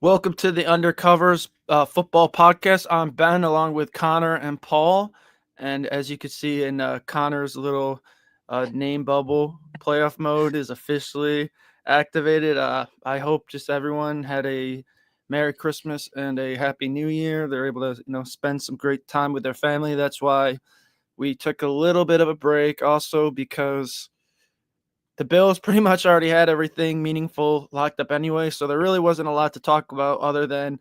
Welcome to the Undercovers football podcast. I'm Ben, along with Connor and Paul. And as you can see in Connor's little name bubble, playoff mode is officially activated. I hope just everyone had a Merry Christmas and a Happy New Year. They're able to, spend some great time with their family. That's why we took a little bit of a break, also because the Bills pretty much already had everything meaningful locked up anyway, so there really wasn't a lot to talk about other than,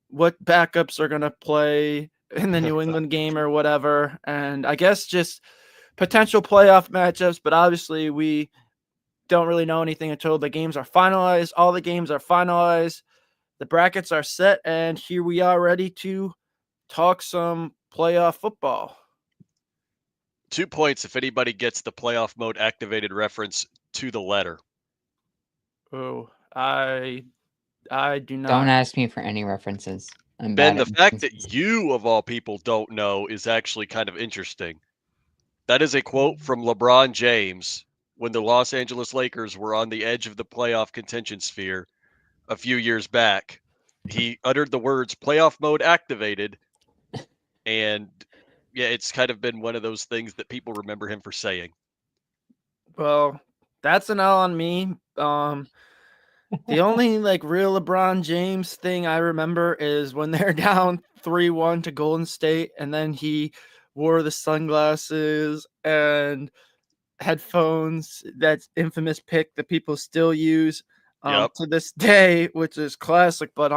what backups are going to play in the New England game or whatever. And I guess just potential playoff matchups, but obviously we don't really know anything until the games are finalized. All the games are finalized. The brackets are set, and here we are ready to talk some playoff football. 2 points if anybody gets the playoff mode activated reference to the letter. Oh, I do Don't not. ask me for any references. I'm Ben, bad the at fact references. that you, of all people, don't know is actually kind of interesting. That is a quote from LeBron James when the Los Angeles Lakers were on the edge of the playoff contention sphere a few years back. He uttered the words playoff mode activated, and yeah, it's kind of been one of those things that people remember him for saying. Well, that's an L on me. The only real LeBron James thing I remember is when they're down 3-1 to Golden State, and then he wore the sunglasses and headphones. That infamous pic that people still use Yep. to this day, which is classic. But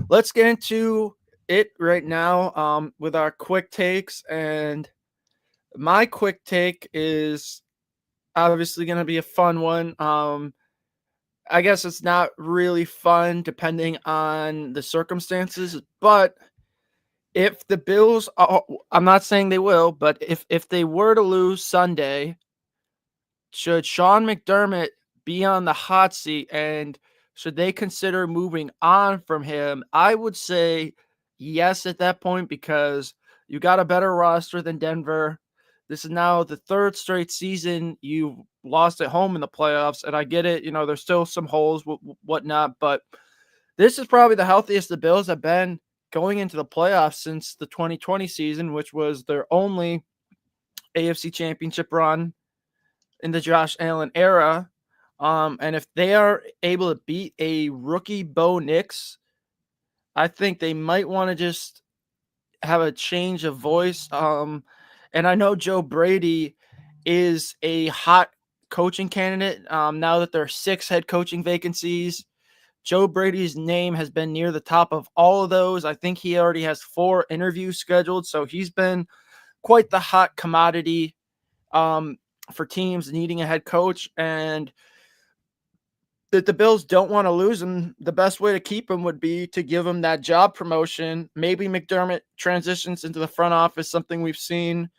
let's get into it right now with our quick takes. And my quick take is obviously going to be a fun one. I guess it's not really fun depending on the circumstances, but if the Bills I'm not saying they will, but if they were to lose Sunday, should Sean McDermott be on the hot seat and should they consider moving on from him? I would say yes at that point because you got a better roster than Denver. This is now the third straight season you've lost at home in the playoffs, and I get it. There's still some holes, whatnot, but this is probably the healthiest the Bills have been going into the playoffs since the 2020 season, which was their only AFC Championship run in the Josh Allen era. And if they are able to beat a rookie Bo Nix, I think they might want to just have a change of voice. And I know Joe Brady is a hot coaching candidate. Now that there are 6 head coaching vacancies, Joe Brady's name has been near the top of all of those. I think he already has 4 interviews scheduled, so he's been quite the hot commodity for teams needing a head coach. And that the Bills don't want to lose him, the best way to keep him would be to give him that job promotion. Maybe McDermott transitions into the front office, something we've seen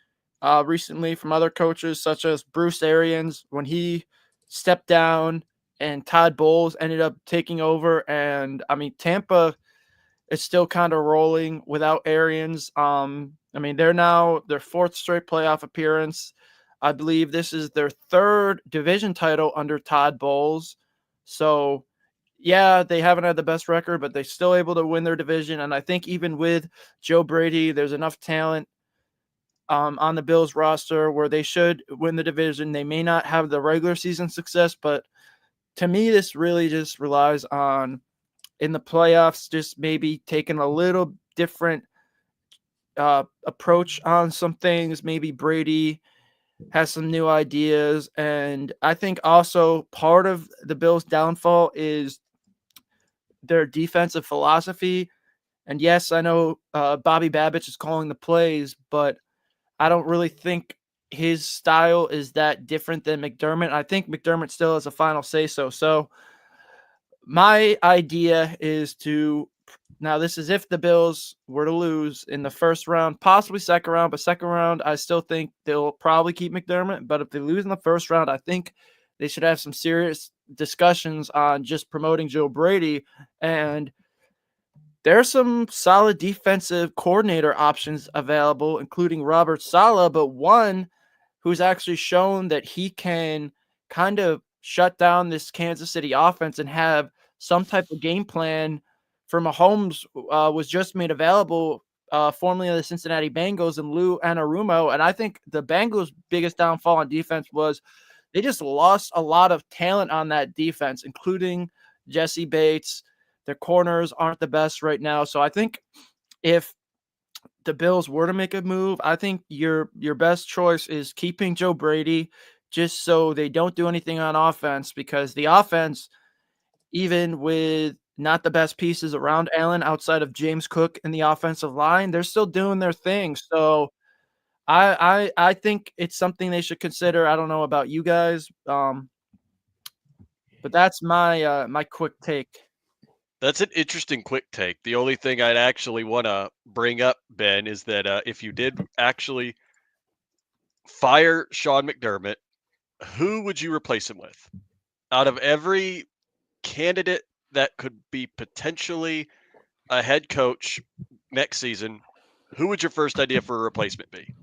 recently from other coaches, such as Bruce Arians when he stepped down and Todd Bowles ended up taking over. And I mean, Tampa is still kind of rolling without Arians. I mean, they're now their 4th straight playoff appearance. I believe this is their 3rd division title under Todd Bowles. So, yeah, they haven't had the best record, but they're still able to win their division. And I think even with Joe Brady, there's enough talent on the Bills roster where they should win the division. They may not have the regular season success, but to me, this really just relies on in the playoffs, just maybe taking a little different approach on some things. Maybe Brady has some new ideas. And I think also part of the Bills' downfall is their defensive philosophy. And yes, I know Bobby Babbitt is calling the plays, but I don't really think his style is that different than McDermott. I think McDermott still has a final say so. So my idea is to now this is if the Bills were to lose in the first round, possibly second round, but second round, I still think they'll probably keep McDermott. But if they lose in the first round, I think they should have some serious discussions on just promoting Joe Brady. And there's some solid defensive coordinator options available, including Robert Saleh, but one who's actually shown that he can kind of shut down this Kansas City offense and have some type of game plan for Mahomes was just made available, formerly of the Cincinnati Bengals, and Lou Anarumo. And I think the Bengals' biggest downfall on defense was they just lost a lot of talent on that defense, including Jesse Bates. Their corners aren't the best right now. So I think if the Bills were to make a move, I think your best choice is keeping Joe Brady, just so they don't do anything on offense, because the offense, even with not the best pieces around Allen outside of James Cook in the offensive line, they're still doing their thing. So I think it's something they should consider. I don't know about you guys, but that's my quick take. That's an interesting quick take. The only thing I'd actually want to bring up, Ben, is that if you did actually fire Sean McDermott, who would you replace him with? Out of every candidate that could be potentially a head coach next season, who would your first idea for a replacement be?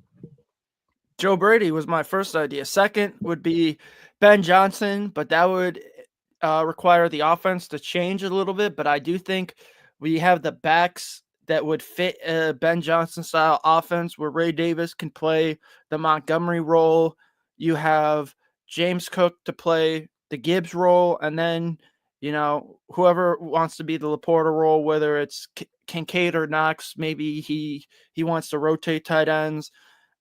Joe Brady was my first idea. Second would be Ben Johnson, but that would require the offense to change a little bit. But I do think we have the backs that would fit a Ben Johnson style offense, where Ray Davis can play the Montgomery role. You have James Cook to play the Gibbs role, and then whoever wants to be the Laporta role, whether it's Kincaid or Knox, maybe he wants to rotate tight ends.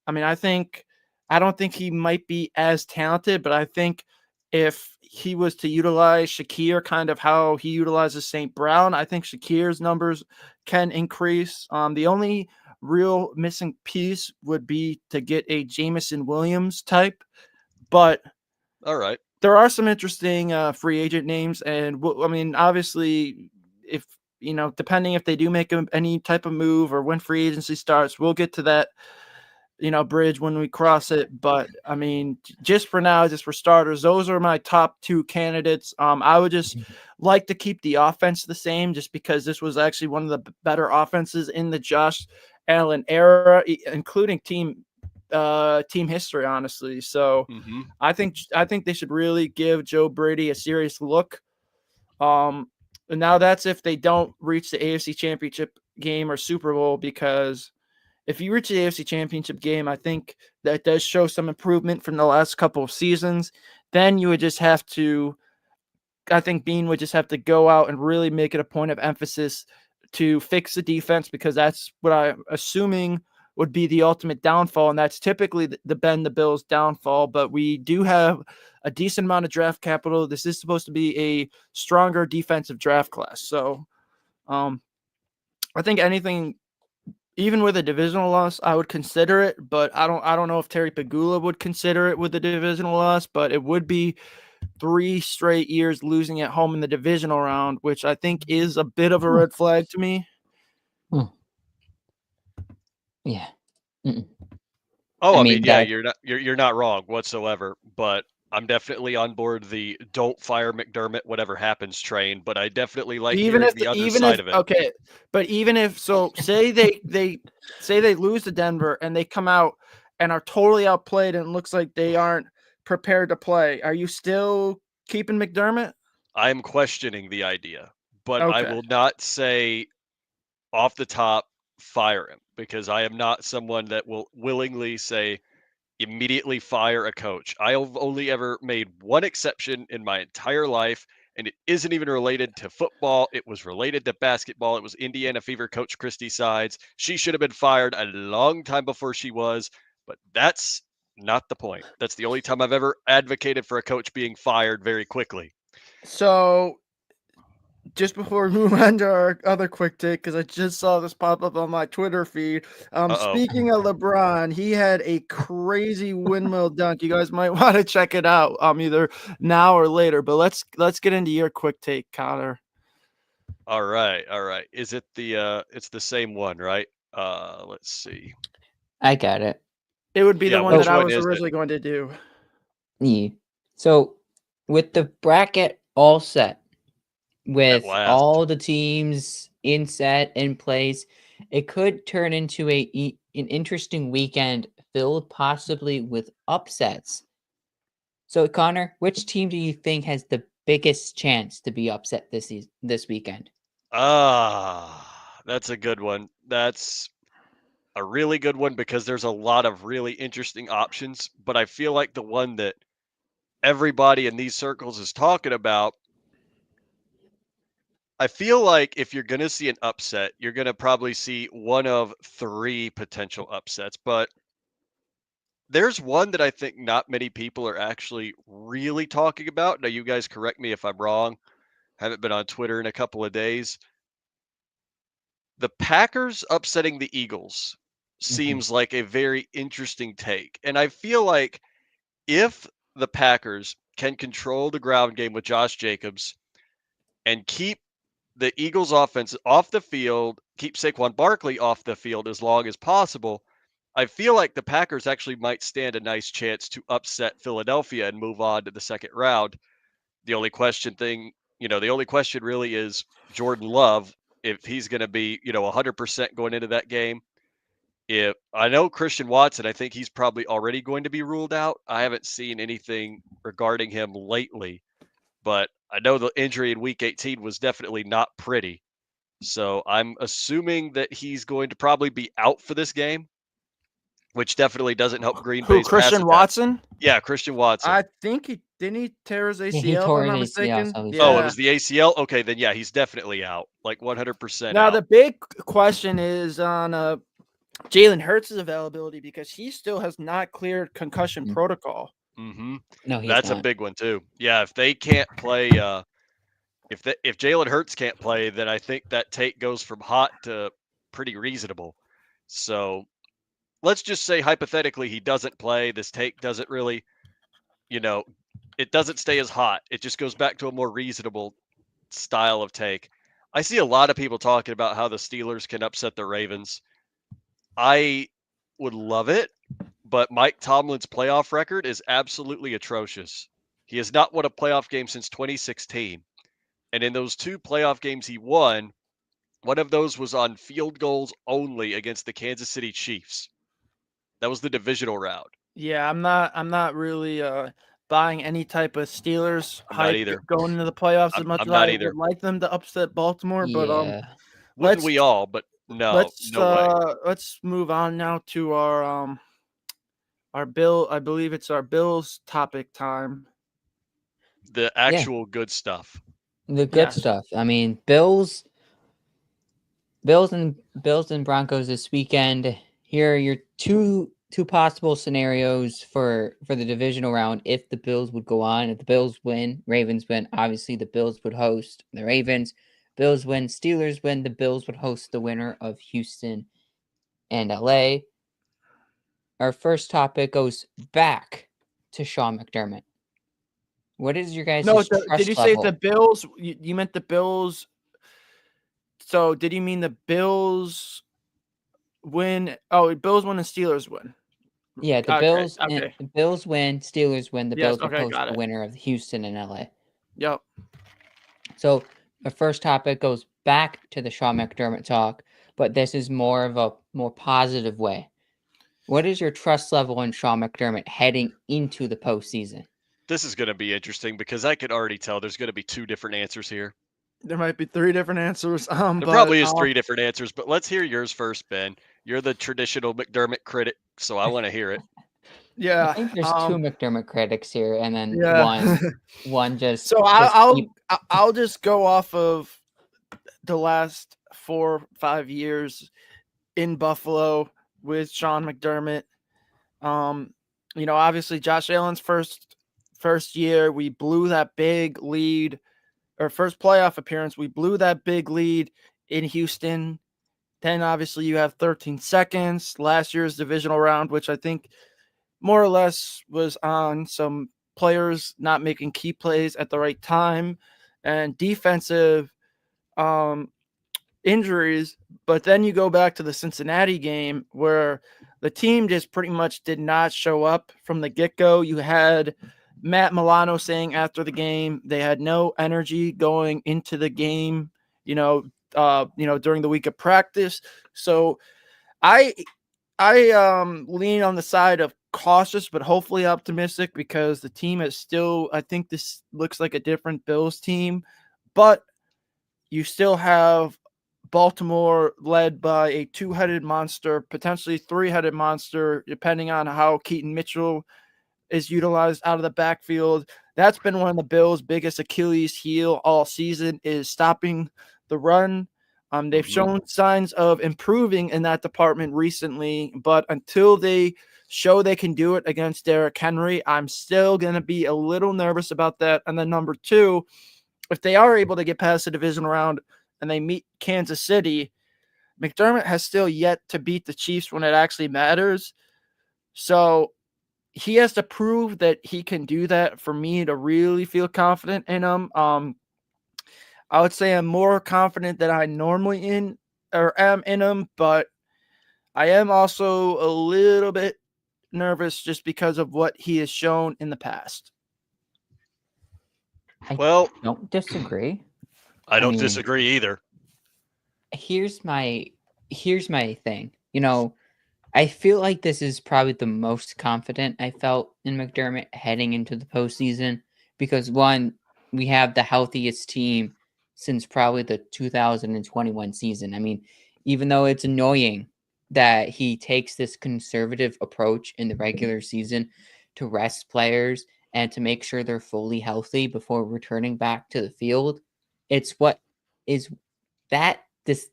I mean, I don't think he might be as talented, but I think if he was to utilize Shakir kind of how he utilizes St. Brown, I think Shakir's numbers can increase. The only real missing piece would be to get a Jameson Williams type, but All right. there are some interesting free agent names. And I mean, obviously, if depending if they do make any type of move or when free agency starts, we'll get to that bridge when we cross it. But I mean, just for now, just for starters, those are my top two candidates. I would just like to keep the offense the same, just because this was actually one of the better offenses in the Josh Allen era, including team history, honestly. So I think they should really give Joe Brady a serious look. And now that's if they don't reach the AFC Championship game or Super Bowl, because if you reach the AFC Championship game, I think that does show some improvement from the last couple of seasons. Then you would just have to, I think Bean would just have to go out and really make it a point of emphasis to fix the defense, because that's what I'm assuming would be the ultimate downfall. And that's typically the Bills' downfall. But we do have a decent amount of draft capital. This is supposed to be a stronger defensive draft class. So I think anything, even with a divisional loss, I would consider it, but I don't know if Terry Pegula would consider it with a divisional loss. But it would be 3 straight years losing at home in the divisional round, which I think is a bit of a red flag to me. Yeah. Oh, I mean, yeah, you're not wrong whatsoever, but I'm definitely on board the don't fire McDermott, whatever happens train. But I definitely like hearing the other side of it. Okay, but even if say they lose to Denver and they come out and are totally outplayed and it looks like they aren't prepared to play, are you still keeping McDermott? I'm questioning the idea, but I Okay. will not say off the top fire him, because I am not someone that will willingly say immediately fire a coach. I have only ever made one exception in my entire life, and it isn't even related to football. It was related to basketball. It was Indiana Fever coach Christy Sides. She should have been fired a long time before she was, but that's not the point. That's the only time I've ever advocated for a coach being fired very quickly. So just before we move on to our other quick take, because I just saw this pop up on my Twitter feed. Speaking of LeBron, he had a crazy windmill dunk. You guys might want to check it out, either now or later. But let's get into your quick take, Connor. All right. Is it it's the same one, right? Let's see. I got it. It would be the one that I was is originally going to do. Yeah. So with the bracket all set, with all the teams in set in place, it could turn into an interesting weekend filled possibly with upsets. So Connor, which team do you think has the biggest chance to be upset this weekend? That's a good one. That's a really good one because there's a lot of really interesting options, but I feel like the one that everybody in these circles is talking about, I feel like if you're going to see an upset, you're going to probably see one of 3 potential upsets, but there's one that I think not many people are actually really talking about. Now, you guys correct me if I'm wrong. Haven't been on Twitter in a couple of days. The Packers upsetting the Eagles Mhm. seems like a very interesting take. And I feel like if the Packers can control the ground game with Josh Jacobs and keep the Eagles offense off the field, keep Saquon Barkley off the field as long as possible, I feel like the Packers actually might stand a nice chance to upset Philadelphia and move on to the second round. The only the only question really is Jordan Love, if he's going to be, 100% going into that game. If I know Christian Watson, I think he's probably already going to be ruled out. I haven't seen anything regarding him lately, but I know the injury in week 18 was definitely not pretty. So I'm assuming that he's going to probably be out for this game, which definitely doesn't help Green Who, Bay's pass Christian attack. Watson? Yeah, Christian Watson. I think he didn't he tear his Yeah, he ACL, if tore I'm not his ACL, mistaken. so he's Oh, out. it was the ACL? Okay, then yeah, he's definitely out. Like 100% Now out. the big question is on Jalen Hurts' availability because he still has not cleared concussion Mhm. protocol. Mm-hmm. No, he's That's a not. big one too. Yeah, if they can't play, if Jalen Hurts can't play, then I think that take goes from hot to pretty reasonable. So let's just say hypothetically he doesn't play. This take doesn't really, you know, it doesn't stay as hot. It just goes back to a more reasonable style of take. I see a lot of people talking about how the Steelers can upset the Ravens. I would love it, but Mike Tomlin's playoff record is absolutely atrocious. He has not won a playoff game since 2016. And in those 2 playoff games he won, one of those was on field goals only against the Kansas City Chiefs. That was the divisional round. Yeah, I'm not really buying any type of Steelers I'm not hype either. going into the playoffs as much I'm as not I either. would like them to upset Baltimore. But Yeah. Wouldn't let's we all? But no, let's no way. let's move on now to our Bill. I believe it's our Bills topic time. The Yeah. actual good stuff. The good Yes. stuff. I mean, Bills and Broncos this weekend. Here are your two possible scenarios for the divisional round if the Bills would go on. If the Bills win, Ravens win. Obviously, the Bills would host the Ravens. Bills win, Steelers win. The Bills would host the winner of Houston and LA. Our first topic goes back to Sean McDermott. What is your guys' No, did you trust say the level? Bills? You meant the Bills. So did you mean the Bills win? Oh, Bills win and Steelers win. Yeah, the Okay. Bills and Okay. the Bills win, Steelers win. The Yes. Bills would Okay. host Got the it. winner of Houston and LA. Yep. So the first topic goes back to the Sean McDermott talk, but this is more of a more positive way. What is your trust level in Sean McDermott heading into the postseason? This is going to be interesting because I can already tell there's going to be 2 different answers here. There might be 3 different answers. There But probably is 3 different answers, but let's hear yours first, Ben. You're the traditional McDermott critic, so I want to hear it. I yeah. think there's two McDermott critics here, and then Yeah. one just So just keep. I'll just go off of the last 4-5 years in Buffalo with Sean McDermott. Obviously Josh Allen's first year, we blew that big lead, or first playoff appearance, we blew that big lead in Houston. Then obviously you have 13 seconds. Last year's divisional round, which I think more or less was on some players not making key plays at the right time and defensive injuries. But then you go back to the Cincinnati game where the team just pretty much did not show up from the get-go. You had Matt Milano saying after the game they had no energy going into the game, during the week of practice. So I lean on the side of cautious but hopefully optimistic because the team is still, I think this looks like a different Bills team, but you still have Baltimore led by a two-headed monster, potentially three-headed monster, depending on how Keaton Mitchell is utilized out of the backfield. That's been one of the Bills' biggest Achilles heel all season is stopping the run. They've shown signs of improving in that department recently, but until they show they can do it against Derrick Henry, I'm still going to be a little nervous about that. And then number two, if they are able to get past the division round and they meet Kansas City, McDermott has still yet to beat the Chiefs when it actually matters. So he has to prove that he can do that for me to really feel confident in him. I would say I'm more confident than I normally am in him, but I am also a little bit nervous just because of what he has shown in the past. I don't disagree. I don't disagree either. Here's my thing. I feel like this is probably the most confident I felt in McDermott heading into the postseason because one, we have the healthiest team since probably the 2021 season. I mean, even though it's annoying that he takes this conservative approach in the regular season to rest players and to make sure they're fully healthy before returning back to the field, it's what is that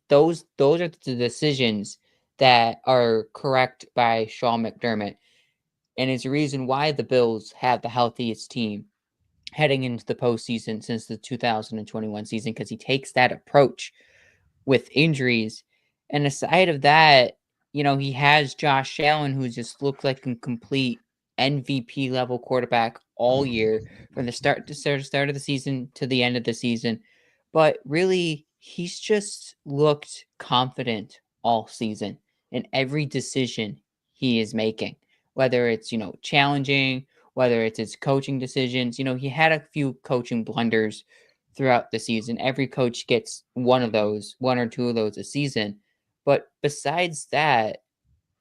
those are the decisions that are correct by Sean McDermott. And it's a reason why the Bills have the healthiest team heading into the postseason since the 2021 season, because he takes that approach with injuries. And aside of that, he has Josh Allen, who just looked like a complete MVP level quarterback all year from the start of the season to the end of the season. But really, he's just looked confident all season in every decision he is making, whether it's, challenging, whether it's his coaching decisions. He had a few coaching blunders throughout the season. Every coach gets one or two of those a season. But besides that,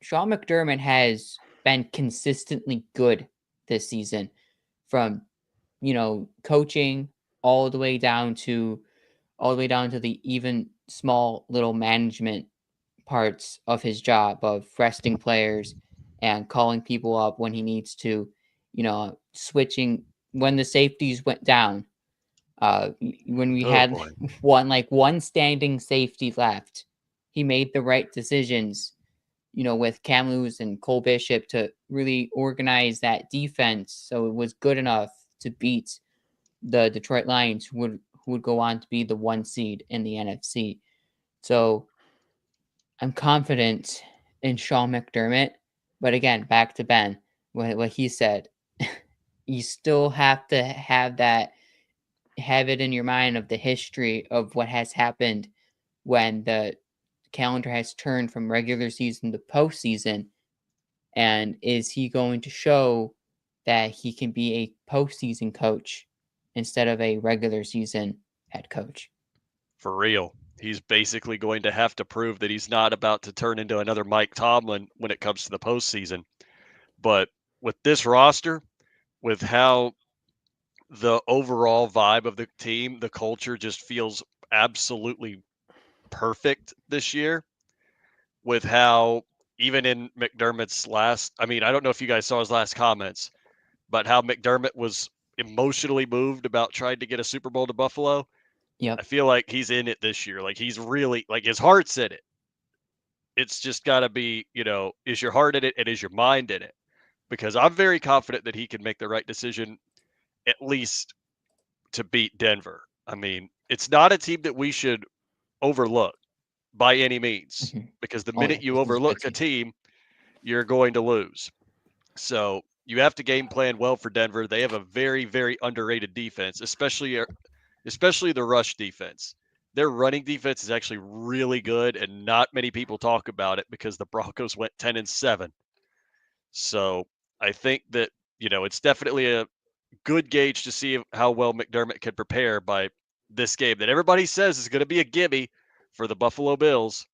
Sean McDermott has been consistently good this season from, coaching all the way down to the even small little management parts of his job of resting players and calling people up when he needs to, switching when the safeties went down. When we had one standing safety left, he made the right decisions, with Cam Lewis and Cole Bishop to really organize that defense so it was good enough to beat the Detroit Lions, who would go on to be the 1 seed in the NFC. So I'm confident in Sean McDermott, but again, back to Ben, what he said, you still have to have it in your mind of the history of what has happened when the calendar has turned from regular season to postseason. And is he going to show that he can be a postseason coach instead of a regular season head coach? For real. He's basically going to have to prove that he's not about to turn into another Mike Tomlin when it comes to the postseason. But with this roster, with how the overall vibe of the team, the culture just feels absolutely perfect this year. With how, even in McDermott's I don't know if you guys saw his last comments, but how McDermott was emotionally moved about trying to get a Super Bowl to Buffalo. Yep. I feel like he's in it this year. Like he's really, like his heart's in it. It's just got to be, is your heart in it and is your mind in it? Because I'm very confident that he can make the right decision, at least to beat Denver. I mean, it's not a team that we should overlook by any means, because the minute you overlook a team, you're going to lose. So you have to game plan well for Denver. They have a very, very underrated defense, especially the rush defense. Their running defense is actually really good, and not many people talk about it because the Broncos went 10-7. So I think that, it's definitely a good gauge to see how well McDermott can prepare by this game that everybody says is going to be a gimme for the Buffalo Bills.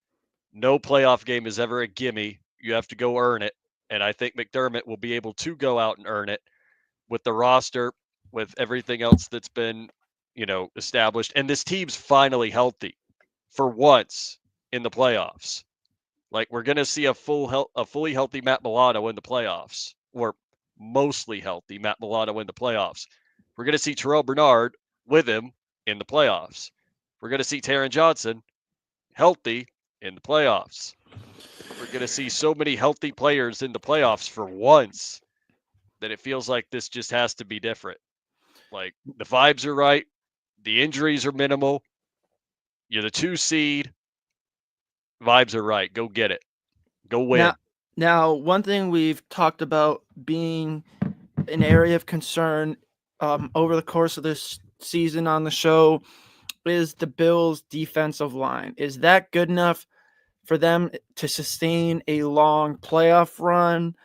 No playoff game is ever a gimme. You have to go earn it. And I think McDermott will be able to go out and earn it with the roster, with everything else that's been, established. And this team's finally healthy for once in the playoffs. Like, we're going to see a fully healthy Matt Milano in the playoffs, or mostly healthy Matt Milano in the playoffs. We're going to see Terrell Bernard with him in the playoffs. We're going to see Taron Johnson healthy in the playoffs. We're going to see so many healthy players in the playoffs for once that it feels like this just has to be different. Like, the vibes are right. The injuries are minimal. You're the 2 seed. Vibes are right. Go get it. Go win. Now, one thing we've talked about being an area of concern over the course of this season on the show is the Bills' defensive line. Is that good enough for them to sustain a long playoff run?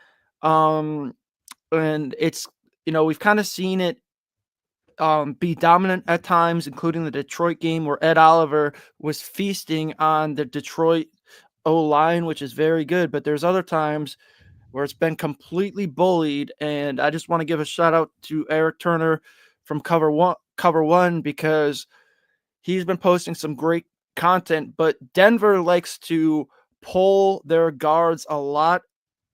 And it's, we've kind of seen it be dominant at times, including the Detroit game where Ed Oliver was feasting on the Detroit O-line, which is very good. But there's other times where it's been completely bullied. And I just want to give a shout out to Eric Turner from Cover One because he's been posting some great content. But Denver likes to pull their guards a lot,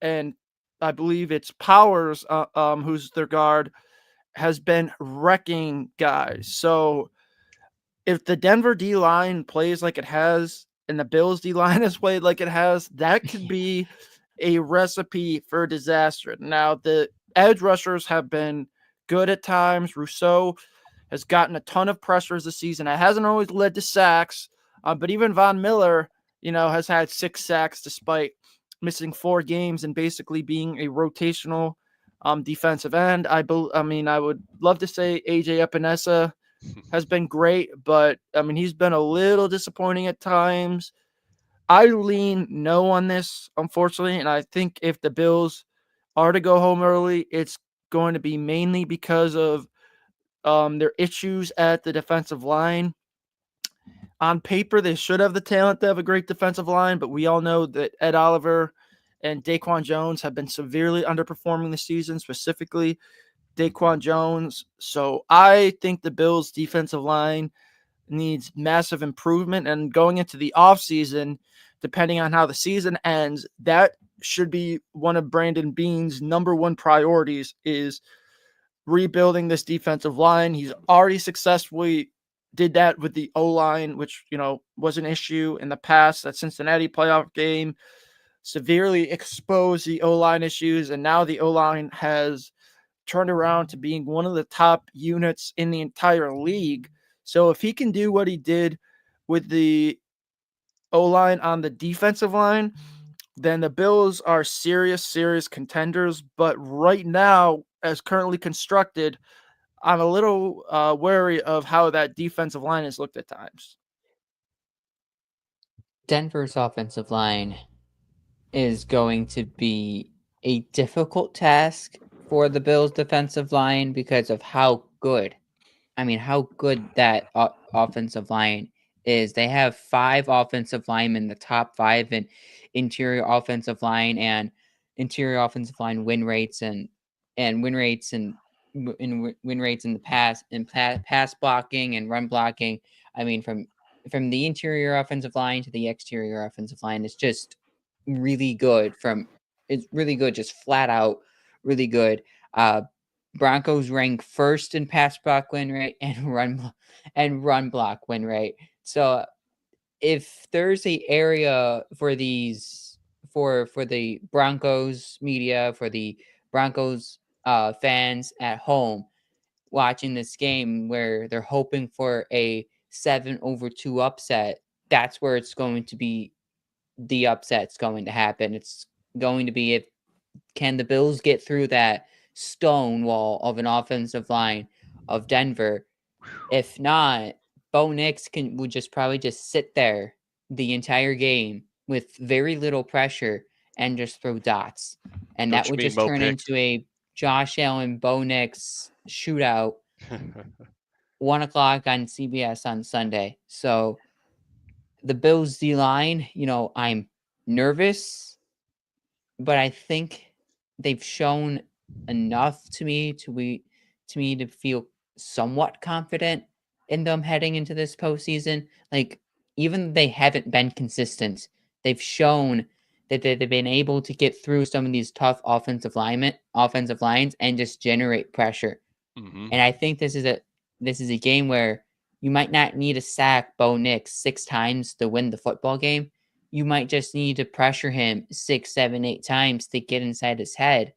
and I believe it's Powers, who's their guard, has been wrecking guys. So if the Denver D line plays like it has, and the Bills D line has played like it has, that could be a recipe for disaster. Now, the edge rushers have been good at times. Rousseau has gotten a ton of pressures this season. It hasn't always led to sacks, but even Von Miller, has had 6 sacks despite missing 4 games and basically being a rotational defensive end. I would love to say AJ Epinesa has been great, but he's been a little disappointing at times. I lean no on this, unfortunately, and I think if the Bills are to go home early, it's going to be mainly because of their issues at the defensive line. On paper, they should have the talent to have a great defensive line, but we all know that Ed Oliver and Daquan Jones have been severely underperforming this season, specifically Daquan Jones. So I think the Bills' defensive line needs massive improvement. And going into the offseason, depending on how the season ends, that should be one of Brandon Beane's number one priorities is rebuilding this defensive line. He's already successfully did that with the O-line, which, was an issue in the past. That Cincinnati playoff game severely exposed the O-line issues, and now the O-line has turned around to being one of the top units in the entire league. So if he can do what he did with the O-line on the defensive line, then the Bills are serious contenders. But right now, as currently constructed, I'm a little wary of how that defensive line has looked at times. Denver's offensive line is going to be a difficult task for the Bills' defensive line because of how good that offensive line is. They have 5 offensive linemen, the top 5 in interior offensive line and interior offensive line win rates and win rates and win rates in the pass blocking and run blocking. From the interior offensive line to the exterior offensive line, it's just really good. It's really good, just flat out really good. Broncos rank first in pass block win rate and run block win rate. So if there's a area for these for the Broncos media, for the Broncos fans at home watching this game where they're hoping for a 7-2 upset, that's where it's going to be. The upset's going to happen. It's going to be if can the Bills get through that stone wall of an offensive line of Denver. If not, Bo Nix would probably sit there the entire game with very little pressure and just throw dots. And that would just turn into a Josh Allen Bo Nix shootout 1 o'clock on CBS on Sunday. So the Bills D line, I'm nervous, but I think they've shown enough to me to feel somewhat confident in them heading into this postseason. Like, even they haven't been consistent, they've shown that they've been able to get through some of these tough offensive lines and just generate pressure. Mm-hmm. And I think this is a game where you might not need to sack Bo Nix 6 times to win the football game. You might just need to pressure him 6, 7, 8 times to get inside his head.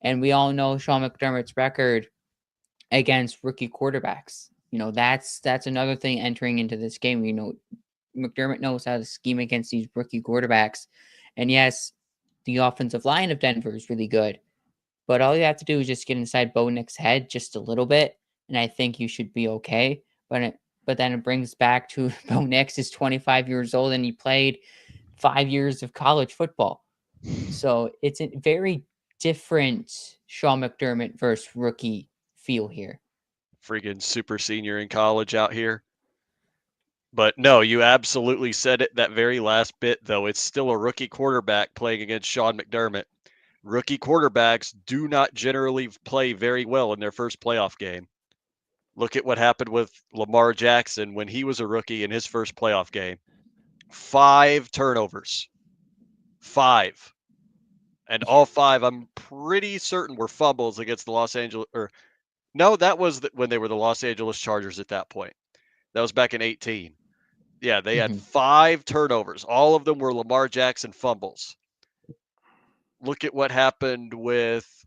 And we all know Sean McDermott's record against rookie quarterbacks. That's another thing entering into this game. McDermott knows how to scheme against these rookie quarterbacks. And yes, the offensive line of Denver is really good. But all you have to do is just get inside Bo Nix's head just a little bit, and I think you should be okay. But then it brings back to Bo Nix is 25 years old and he played 5 years of college football. So it's a very different Sean McDermott versus rookie feel here. Friggin' super senior in college out here. But no, you absolutely said it. That very last bit, though, it's still a rookie quarterback playing against Sean McDermott. Rookie quarterbacks do not generally play very well in their first playoff game. Look at what happened with Lamar Jackson when he was a rookie in his first playoff game. 5 turnovers. 5. And all 5, I'm pretty certain, were fumbles against the Los Angeles. No, that was when they were the Los Angeles Chargers at that point. That was back in 18. Yeah, they had 5 turnovers. All of them were Lamar Jackson fumbles. Look at what happened with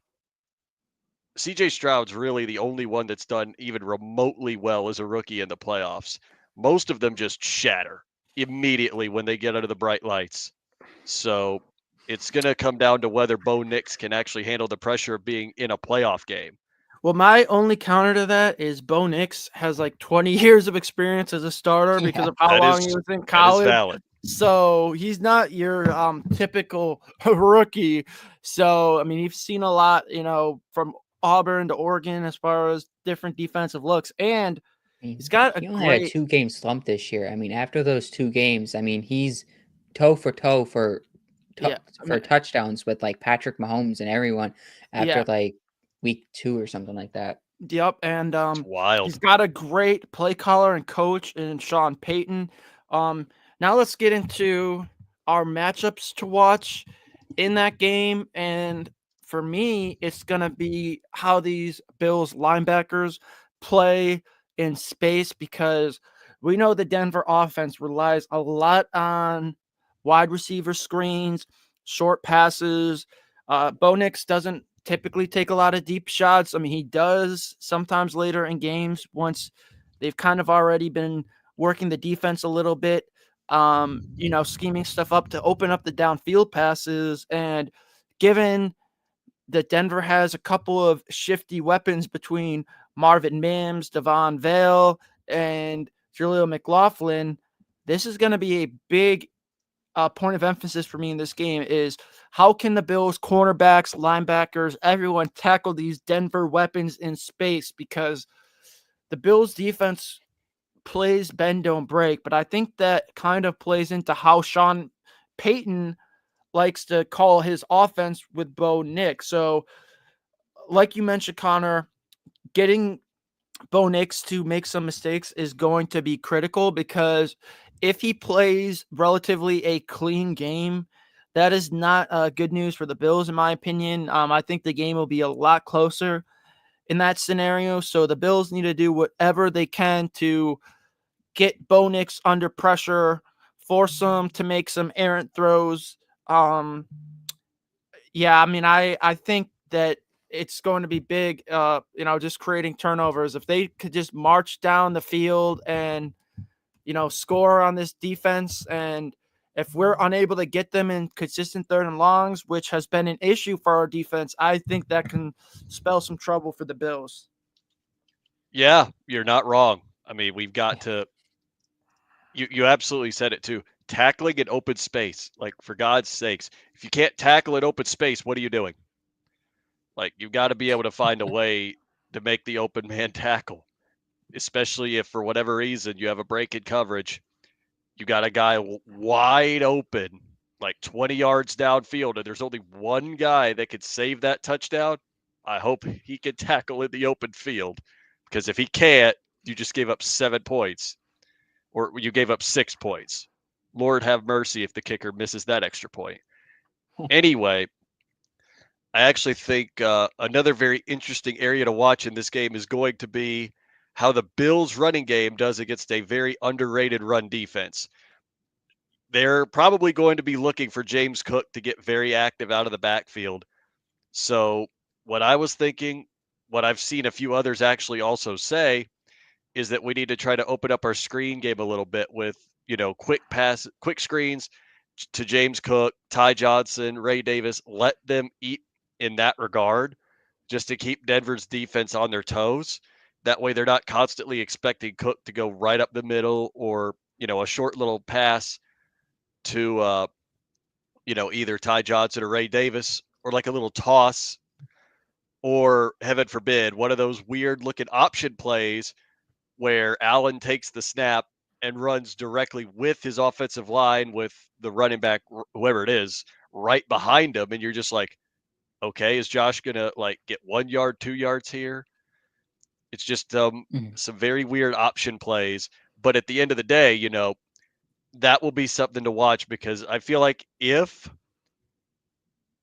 CJ Stroud's really the only one that's done even remotely well as a rookie in the playoffs. Most of them just shatter immediately when they get under the bright lights. So it's going to come down to whether Bo Nix can actually handle the pressure of being in a playoff game. Well, my only counter to that is Bo Nix has like 20 years of experience as a starter because of how long he was in college. That is valid. So he's not your typical rookie. So, I mean, you've seen a lot, from Auburn to Oregon as far as different defensive looks. And he's got he only had a 2-game slump this year. I mean, after those 2 games, I mean, he's toe for toe for touchdowns with like Patrick Mahomes and everyone after like week 2 or something like that. Yep, and wild. He's got a great play caller and coach in Sean Payton. Now let's get into our matchups to watch in that game, and for me, it's gonna be how these Bills linebackers play in space, because we know the Denver offense relies a lot on wide receiver screens, short passes. Bo Nix doesn't typically take a lot of deep shots. I mean, he does sometimes later in games once they've kind of already been working the defense a little bit, scheming stuff up to open up the downfield passes. And given that Denver has a couple of shifty weapons between Marvin Mims, Devon Vale, and Julio McLaughlin, this is going to be a big point of emphasis for me in this game is how can the Bills cornerbacks, linebackers, everyone tackle these Denver weapons in space, because the Bills defense plays bend don't break, but I think that kind of plays into how Sean Payton likes to call his offense with Bo Nix. So like you mentioned, Connor, getting Bo Nix to make some mistakes is going to be critical, because if he plays relatively a clean game, that is not good news for the Bills, in my opinion. I think the game will be a lot closer in that scenario. So the Bills need to do whatever they can to get Bo Nix under pressure, force him to make some errant throws. I think that it's going to be big, just creating turnovers. If they could just march down the field and, score on this defense, and if we're unable to get them in consistent 3rd and longs, which has been an issue for our defense, I think that can spell some trouble for the Bills. Yeah, you're not wrong. I mean, we've got to – you absolutely said it too. Tackling in open space, like, for God's sakes, if you can't tackle in open space, what are you doing? Like, you've got to be able to find a way to make the open man tackle, especially if for whatever reason you have a break in coverage. You got a guy wide open, like 20 yards downfield and there's only one guy that could save that touchdown, I hope he can tackle in the open field. Because if he can't, you just gave up 7 points or you gave up 6 points. Lord have mercy if the kicker misses that extra point. Anyway, I actually think another very interesting area to watch in this game is going to be how the Bills' running game does against a very underrated run defense. They're probably going to be looking for James Cook to get very active out of the backfield. So, what I was thinking, what I've seen a few others actually also say, is that we need to try to open up our screen game a little bit with, quick screens to James Cook, Ty Johnson, Ray Davis. Let them eat in that regard just to keep Denver's defense on their toes. That way they're not constantly expecting Cook to go right up the middle or, a short little pass to either Ty Johnson or Ray Davis, or like a little toss, or heaven forbid, one of those weird looking option plays where Allen takes the snap and runs directly with his offensive line with the running back, whoever it is, right behind him. And you're just like, okay, is Josh going to like get 1 yard, 2 yards here? It's just some very weird option plays. But at the end of the day, that will be something to watch because I feel like if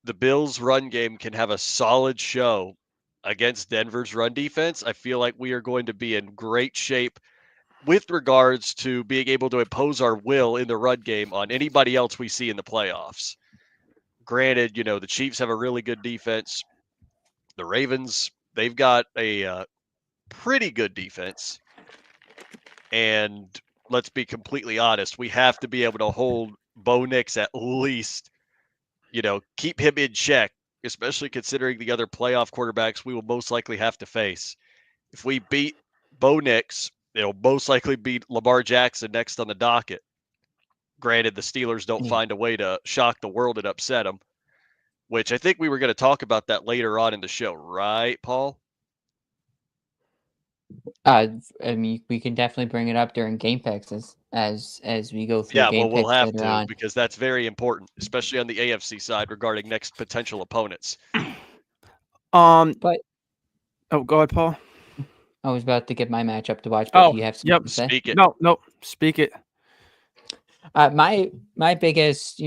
the Bills' run game can have a solid show against Denver's run defense, I feel like we are going to be in great shape with regards to being able to impose our will in the run game on anybody else we see in the playoffs. Granted, the Chiefs have a really good defense. The Ravens, they've got a pretty good defense. And let's be completely honest, we have to be able to hold Bo Nix at least, keep him in check, especially considering the other playoff quarterbacks we will most likely have to face. If we beat Bo Nix, it'll most likely beat Lamar Jackson next on the docket. Granted, the Steelers don't find a way to shock the world and upset them, which I think we were going to talk about that later on in the show, right, Paul? I mean, we can definitely bring it up during game picks as we go through game we'll picks have later to on. because that's very important, especially on the AFC side regarding next potential opponents. But go ahead, Paul. I was about to give my matchup to watch, but do you have something to say? Speak it. No, speak it. My biggest,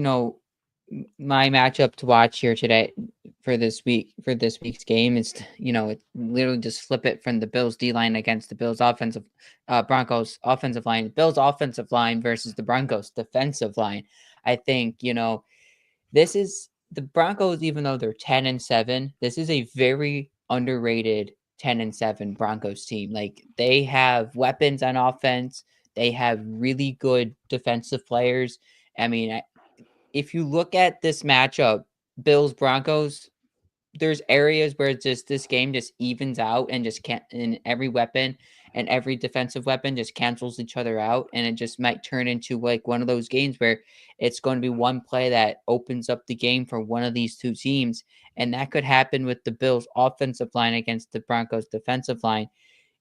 my matchup to watch here today for this week's game is, it literally just flip it from the Bills D line against the Bills Broncos offensive line, Bills offensive line versus the Broncos defensive line. I think, this is the Broncos, even though they're 10-7, this is a very underrated 10-7 Broncos team. Like, they have weapons on offense. They have really good defensive players. I mean, if you look at this matchup, Bills Broncos, there's areas where just this game just evens out and just can't, and every weapon and every defensive weapon just cancels each other out, and it just might turn into like one of those games where it's going to be one play that opens up the game for one of these two teams, and that could happen with the Bills offensive line against the Broncos defensive line.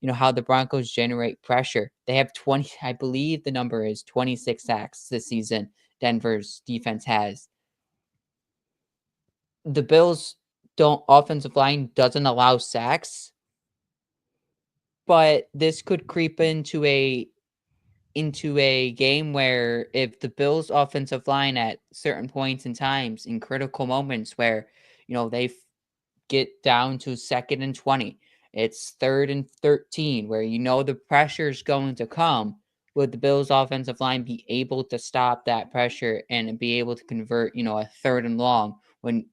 How the Broncos generate pressure. They have 20, I believe the number is 26 sacks this season. Denver's defense has. The Bills offensive line doesn't allow sacks, but this could creep into a game where if the Bills offensive line at certain points in times in critical moments where they get down to 2nd and 20, it's 3rd and 13 where the pressure is going to come, would the Bills offensive line be able to stop that pressure and be able to convert a 3rd and long when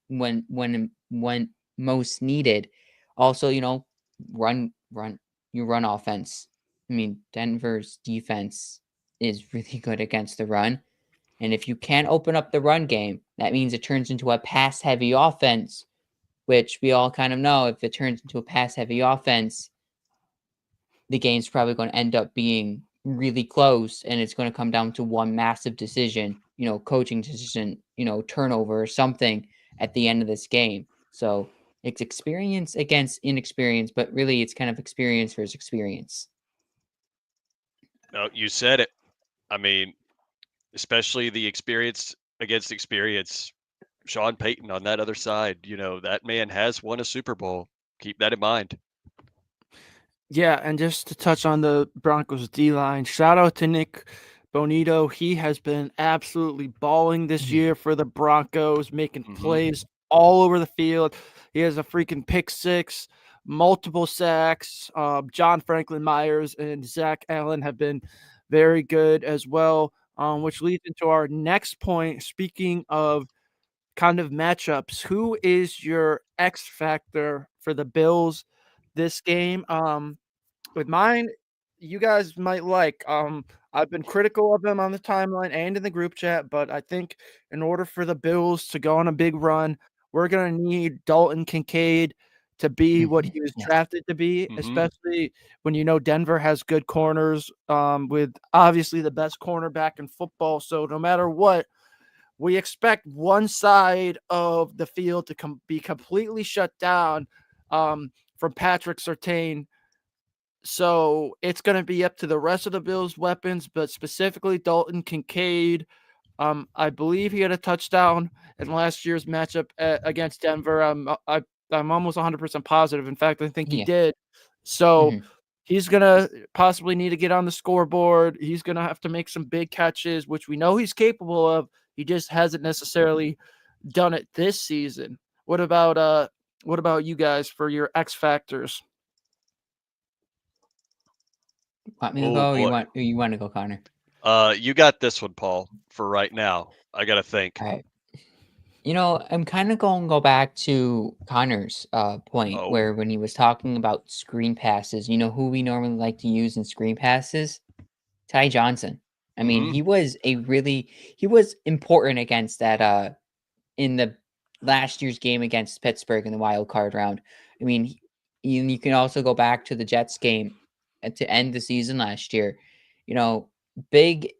most needed? Also, run offense. I mean, Denver's defense is really good against the run. And if you can't open up the run game, that means it turns into a pass-heavy offense, which we all kind of know if it turns into a pass-heavy offense, the game's probably going to end up being really close, and it's going to come down to one massive decision, coaching decision, turnover or something at the end of this game. So it's experience against inexperience, but really it's kind of experience versus experience. No, you said it. I mean, especially the experienced against experience. Sean Payton on that other side, that man has won a Super Bowl. Keep that in mind. Yeah, and just to touch on the Broncos D-line, shout out to Nick Bonito. He has been absolutely balling this year for the Broncos, making plays all over the field. He has a freaking pick six, multiple sacks. John Franklin Myers and Zach Allen have been very good as well, which leads into our next point. Speaking of kind of matchups, who is your X factor for the Bills this game? With mine, you guys might like. I've been critical of him on the timeline and in the group chat, but I think in order for the Bills to go on a big run, we're gonna need Dalton Kincaid to be what he was drafted to be, especially when Denver has good corners, with obviously the best cornerback in football. So no matter what, we expect one side of the field to be completely shut down, from Patrick Surtain. So it's going to be up to the rest of the Bills' weapons, but specifically Dalton Kincaid. I believe he had a touchdown in last year's matchup against Denver. I'm almost 100% positive. In fact, I think he did. So he's going to possibly need to get on the scoreboard. He's going to have to make some big catches, which we know he's capable of. He just hasn't necessarily done it this season. What about you guys for your X factors? Want me to go, or you want to go, Connor? You got this one, Paul, for right now. I got to think. All right. I'm kind of going to go back to Connor's point where when he was talking about screen passes, who we normally like to use in screen passes? Ty Johnson. I mean, he was important against that in the last year's game against Pittsburgh in the wild card round. I mean, you can also go back to the Jets game to end the season last year. Big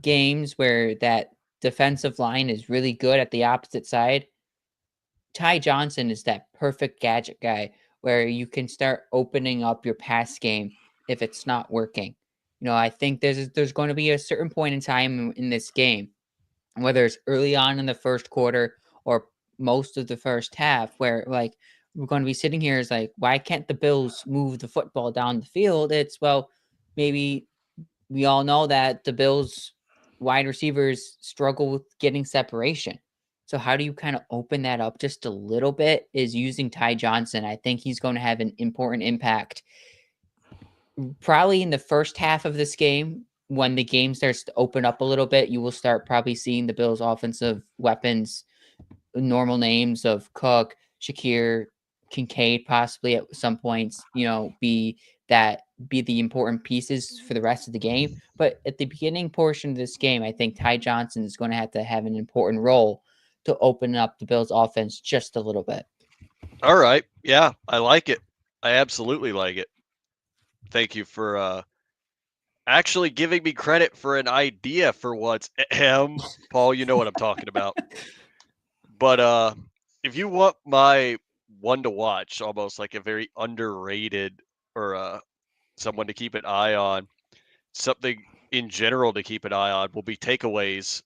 games where that defensive line is really good at the opposite side. Ty Johnson is that perfect gadget guy where you can start opening up your pass game if it's not working. I think there's going to be a certain point in time in this game, whether it's early on in the first quarter or most of the first half, where like we're going to be sitting here is like, why can't the Bills move the football down the field? It's, well, maybe we all know that the Bills wide receivers struggle with getting separation. So how do you kind of open that up just a little bit is using Ty Johnson. I think he's going to have an important impact probably in the first half of this game. When the game starts to open up a little bit, you will start probably seeing the Bills' offensive weapons, normal names of Cook, Shakir, Kincaid, possibly at some points, be the important pieces for the rest of the game. But at the beginning portion of this game, I think Ty Johnson is going to have an important role to open up the Bills' offense just a little bit. All right. Yeah, I like it. I absolutely like it. Thank you for actually giving me credit for an idea for once. Paul, you know what I'm talking about. But if you want my one to watch, almost like a very underrated or someone to keep an eye on, something in general to keep an eye on will be takeaways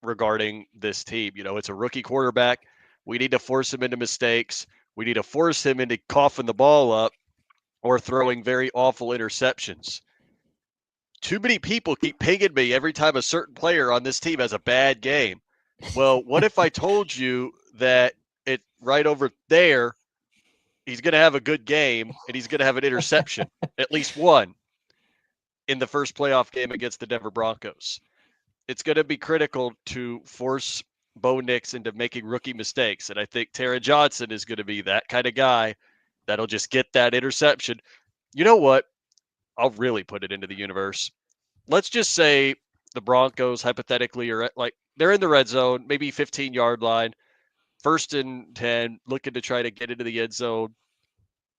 regarding this team. It's a rookie quarterback. We need to force him into mistakes. We need to force him into coughing the ball up or throwing very awful interceptions. Too many people keep pinging me every time a certain player on this team has a bad game. Well, what if I told you that it right over there, he's going to have a good game and he's going to have an interception, at least one, in the first playoff game against the Denver Broncos? It's going to be critical to force Bo Nix into making rookie mistakes. And I think Taron Johnson is going to be that kind of guy that'll just get that interception. You know what? I'll really put it into the universe. Let's just say the Broncos hypothetically are they're in the red zone, maybe 15-yard line, 1st and 10, looking to try to get into the end zone.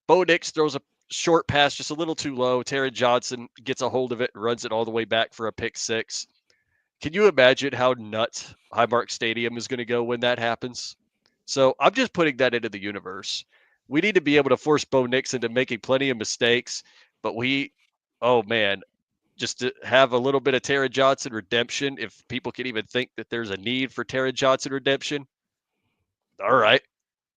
Bo Nix throws a short pass just a little too low. Taron Johnson gets a hold of it and runs it all the way back for a pick six. Can you imagine how nuts Highmark Stadium is going to go when that happens? So I'm just putting that into the universe. We need to be able to force Bo Nix into making plenty of mistakes, but oh man, just to have a little bit of Taron Johnson redemption, if people can even think that there's a need for Taron Johnson redemption. All right.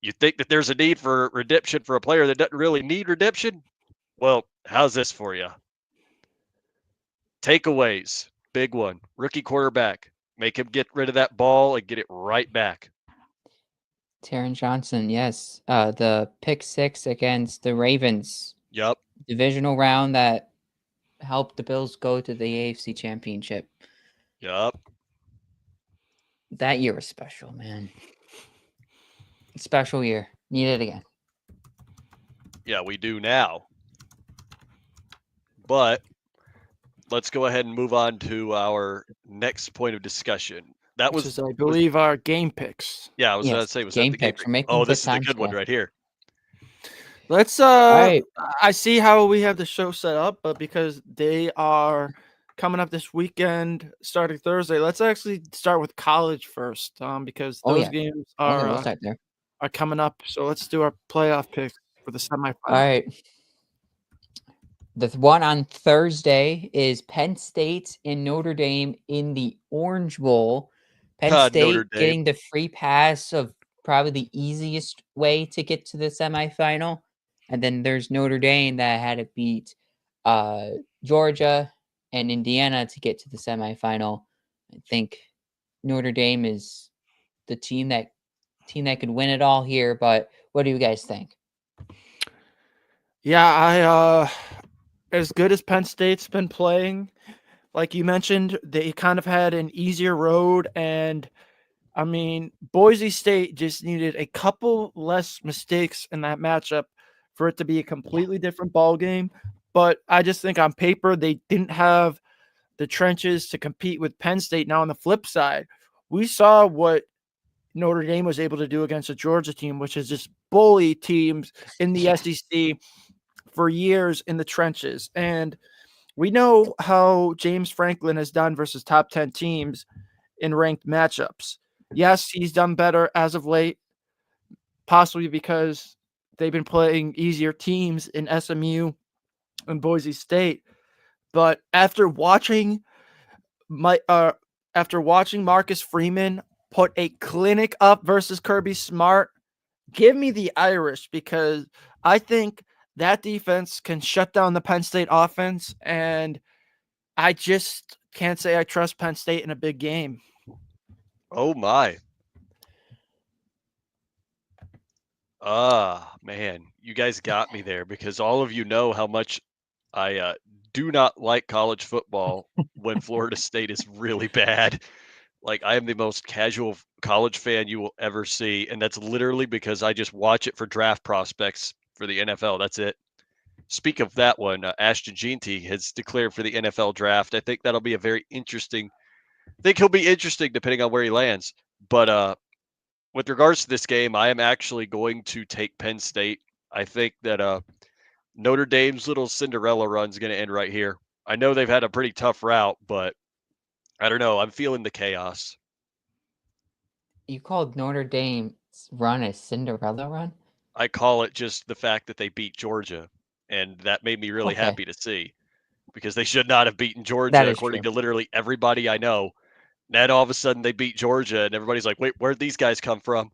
You think that there's a need for redemption for a player that doesn't really need redemption? Well, how's this for you? Takeaways. Big one. Rookie quarterback. Make him get rid of that ball and get it right back. Taron Johnson, yes. The pick 6 against the Ravens. Yep. Divisional round that helped the Bills go to the AFC Championship. Yep. That year was special, man. Special year. Need it again. Yeah, we do now. But let's go ahead and move on to our next point of discussion. That was, I believe, our game picks. Yeah, I was going to say, was game that the picks? game pick? Oh, this is the good one right here. Let's right. I see how we have the show set up, but because they are coming up this weekend starting Thursday, let's actually start with college first. Because those games we'll start there. Are coming up. So let's do our playoff picks for the semifinal. All right. The one on Thursday is Penn State and Notre Dame in the Orange Bowl. Penn State getting the free pass of probably the easiest way to get to the semifinal. And then there's Notre Dame that had to beat Georgia and Indiana to get to the semifinal. I think Notre Dame is the team that could win it all here. But what do you guys think? Yeah, as good as Penn State's been playing, like you mentioned, they kind of had an easier road. And I mean, Boise State just needed a couple less mistakes in that matchup for it to be a completely different ball game. But I just think on paper, they didn't have the trenches to compete with Penn State. Now, on the flip side, we saw what Notre Dame was able to do against a Georgia team, which is just bully teams in the SEC for years in the trenches. And we know how James Franklin has done versus top 10 teams in ranked matchups. Yes, he's done better as of late, possibly because they've been playing easier teams in SMU and Boise State. But after watching Marcus Freeman put a clinic up versus Kirby Smart, give me the Irish, because I think that defense can shut down the Penn State offense, and I just can't say I trust Penn State in a big game. Oh, my. Man, you guys got me there, because all of you know how much I do not like college football when Florida State is really bad. Like, I am the most casual college fan you will ever see, and that's literally because I just watch it for draft prospects for the NFL. That's it. Speak of that one, Ashton Jeanty has declared for the NFL draft. I think that'll be a very interesting. I think he'll be interesting depending on where he lands. But with regards to this game, I am actually going to take Penn State. I think that Notre Dame's little Cinderella run is going to end right here. I know they've had a pretty tough route, but I don't know. I'm feeling the chaos. You called Notre Dame's run a Cinderella run? I call it just the fact that they beat Georgia, and that made me really happy to see, because they should not have beaten Georgia according to literally everybody I know. Then all of a sudden they beat Georgia, and everybody's like, wait, where'd these guys come from?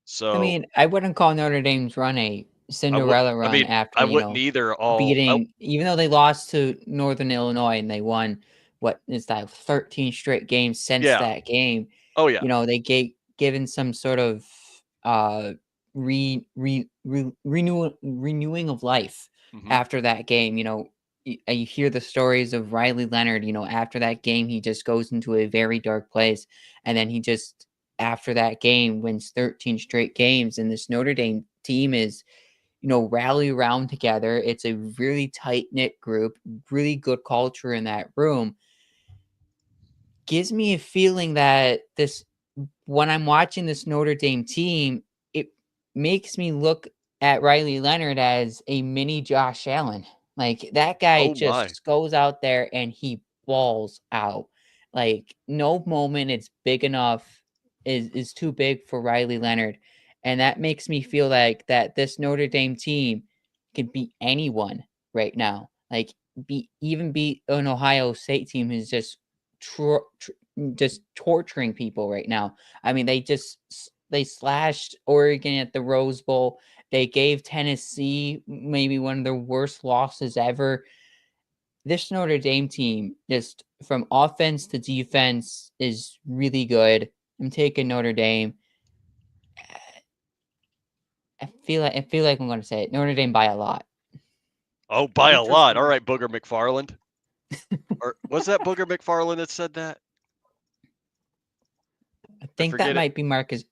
So I mean, I wouldn't call Notre Dame's run a Cinderella run after I wouldn't either. Beating, even though they lost to Northern Illinois and they won what is that 13 straight games since that game. Oh yeah. You know, they given some sort of renewing of life after that game. You know, you hear the stories of Riley Leonard. You know, after that game, he just goes into a very dark place, and then he just after that game wins 13 straight games. And this Notre Dame team is, you know, rally around together. It's a really tight knit group, really good culture in that room. Gives me a feeling that when I'm watching this Notre Dame team, it makes me look at Riley Leonard as a mini Josh Allen. Like, that guy goes out there and he balls out. Like, no moment it's big enough is too big for Riley Leonard. And that makes me feel like that this Notre Dame team can beat anyone right now. Like, beat an Ohio State team who's just torturing people right now. I mean, they slashed Oregon at the Rose Bowl. They gave Tennessee maybe one of their worst losses ever. This Notre Dame team, just from offense to defense, is really good. I'm taking Notre Dame. I feel like I'm going to say it. Notre Dame by a lot. Oh, by a lot. All right, Booger McFarland. Or was that Booger McFarland that said that? I think that might be Marcus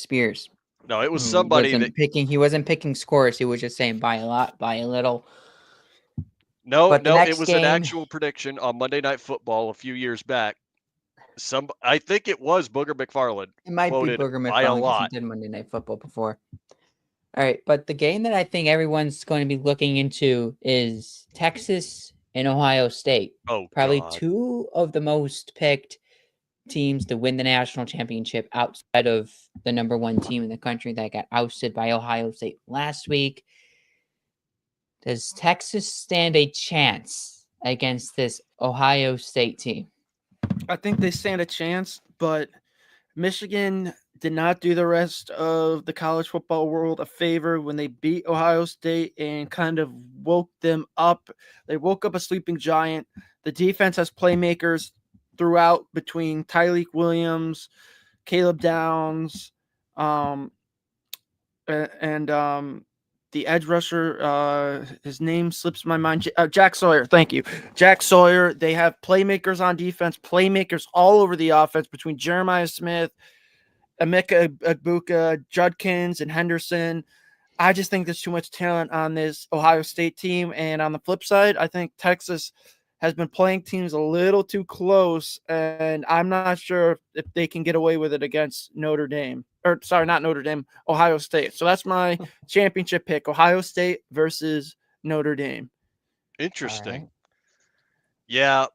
Spears. No, it was somebody He wasn't picking scores. He was just saying by a lot, by a little. No, it was an actual prediction on Monday Night Football a few years back. I think it was Booger McFarland. It might be Booger McFarland by a lot. He did Monday Night Football before. All right, but the game that I think everyone's going to be looking into is Texas and Ohio State. Oh, probably God. Two of the most picked teams to win the national championship outside of the number one team in the country that got ousted by Ohio State last week. Does Texas stand a chance against this Ohio State team? I think they stand a chance, but Michigan did not do the rest of the college football world a favor when they beat Ohio State and kind of woke them up. They woke up a sleeping giant. The defense has playmakers throughout between Tyreek Williams, Caleb Downs, and the edge rusher, his name slips my mind, Jack Sawyer. Thank you. Jack Sawyer. They have playmakers on defense, playmakers all over the offense between Jeremiah Smith, Emeka Egbuka, Judkins, and Henderson. I just think there's too much talent on this Ohio State team. And on the flip side, I think Texas has been playing teams a little too close, and I'm not sure if they can get away with it against Notre Dame. Or, sorry, not Notre Dame, Ohio State. So that's my championship pick, Ohio State versus Notre Dame. Interesting. Right. Yeah,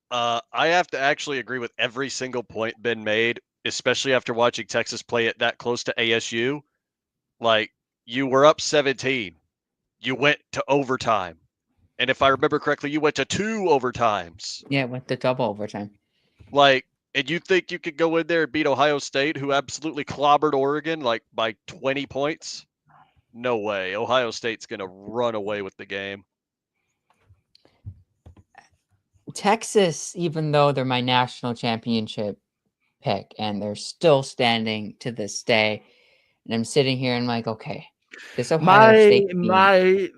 I have to actually agree with every single point been made, especially after watching Texas play it that close to ASU. Like, you were up 17. You went to overtime. And if I remember correctly, you went to 2 overtimes. Yeah, went to double overtime. Like, and you think you could go in there and beat Ohio State, who absolutely clobbered Oregon, like, by 20 points? No way. Ohio State's going to run away with the game. Texas, even though they're my national championship pick, and they're still standing to this day, and I'm sitting here and I'm like, okay, this Ohio State team, my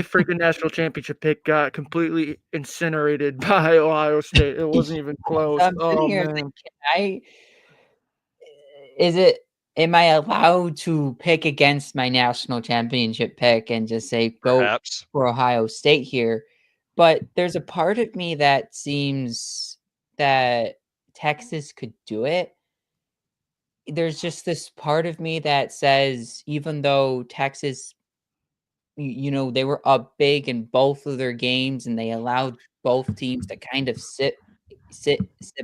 freaking national championship pick got completely incinerated by Ohio State. It wasn't even close. Oh man! Am I allowed to pick against my national championship pick and just say go Perhaps for Ohio State here? But there's a part of me that seems that Texas could do it. There's just this part of me that says, even though Texas, they were up big in both of their games and they allowed both teams to kind of sit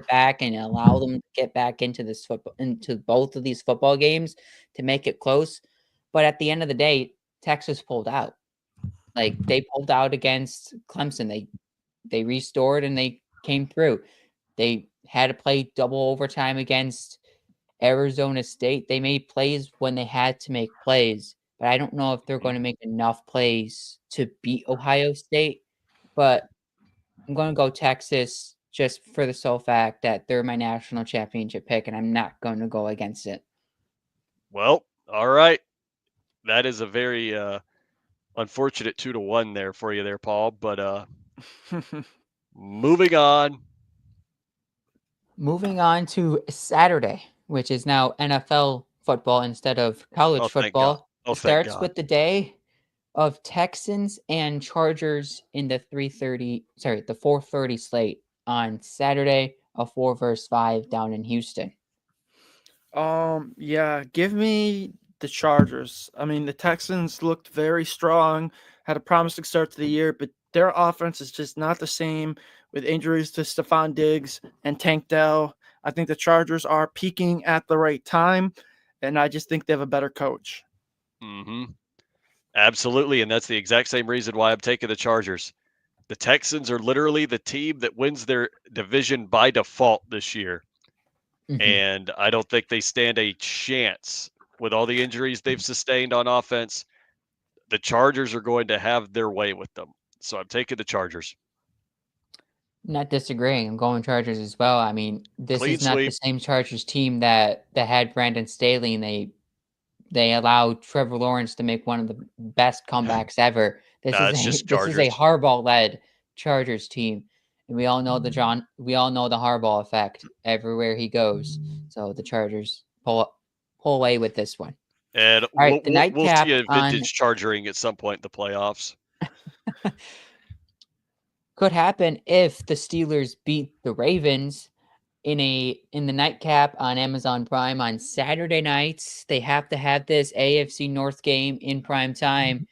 back and allow them to get back into both of these football games to make it close. But at the end of the day, Texas pulled out. Like, they pulled out against Clemson. They restored and they came through. They had to play double overtime against Arizona State. They made plays when they had to make plays, but I don't know if they're going to make enough plays to beat Ohio State. But I'm going to go Texas just for the sole fact that they're my national championship pick, and I'm not going to go against it. Well, all right. That is a very unfortunate 2-1 there for you there, Paul. But moving on. Moving on to Saturday, which is now NFL football instead of college football. It starts with the day of Texans and Chargers in the 4:30 slate on Saturday, a 4 versus 5 down in Houston. Yeah, give me the Chargers. I mean, the Texans looked very strong, had a promising start to the year, but their offense is just not the same with injuries to Stephon Diggs and Tank Dell. I think the Chargers are peaking at the right time, and I just think they have a better coach. Mm-hmm. Absolutely, and that's the exact same reason why I'm taking the Chargers. The Texans are literally the team that wins their division by default this year. And I don't think they stand a chance with all the injuries they've sustained on offense. The Chargers are going to have their way with them. So I'm taking the Chargers. Not disagreeing. I'm going Chargers as well. I mean, this Clean is not the sweep. same Chargers team that had Brandon Staley, and they allowed Trevor Lawrence to make one of the best comebacks ever. This Nah, is it's just this is a Chargers. Harbaugh-led Chargers team, and we all know the Harbaugh effect everywhere he goes. So the Chargers pull away with this one. And All right, the we'll see nightcap a on vintage Chargering at some point in the playoffs. could happen if the Steelers beat the Ravens in the nightcap on Amazon Prime on Saturday nights. They have to have this AFC North game in prime time.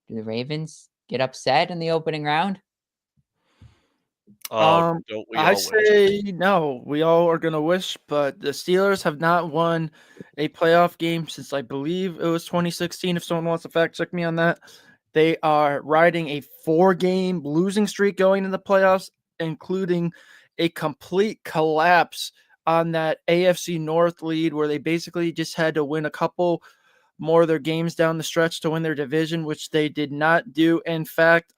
Do the Ravens get upset in the opening round? Don't we I all wish? say no. We all are gonna wish, but the Steelers have not won a playoff game since I believe it was 2016. If someone wants to fact check me on that, they are riding a 4-game losing streak going into the playoffs, including a complete collapse on that AFC North lead, where they basically just had to win a couple more of their games down the stretch to win their division, which they did not do. In fact,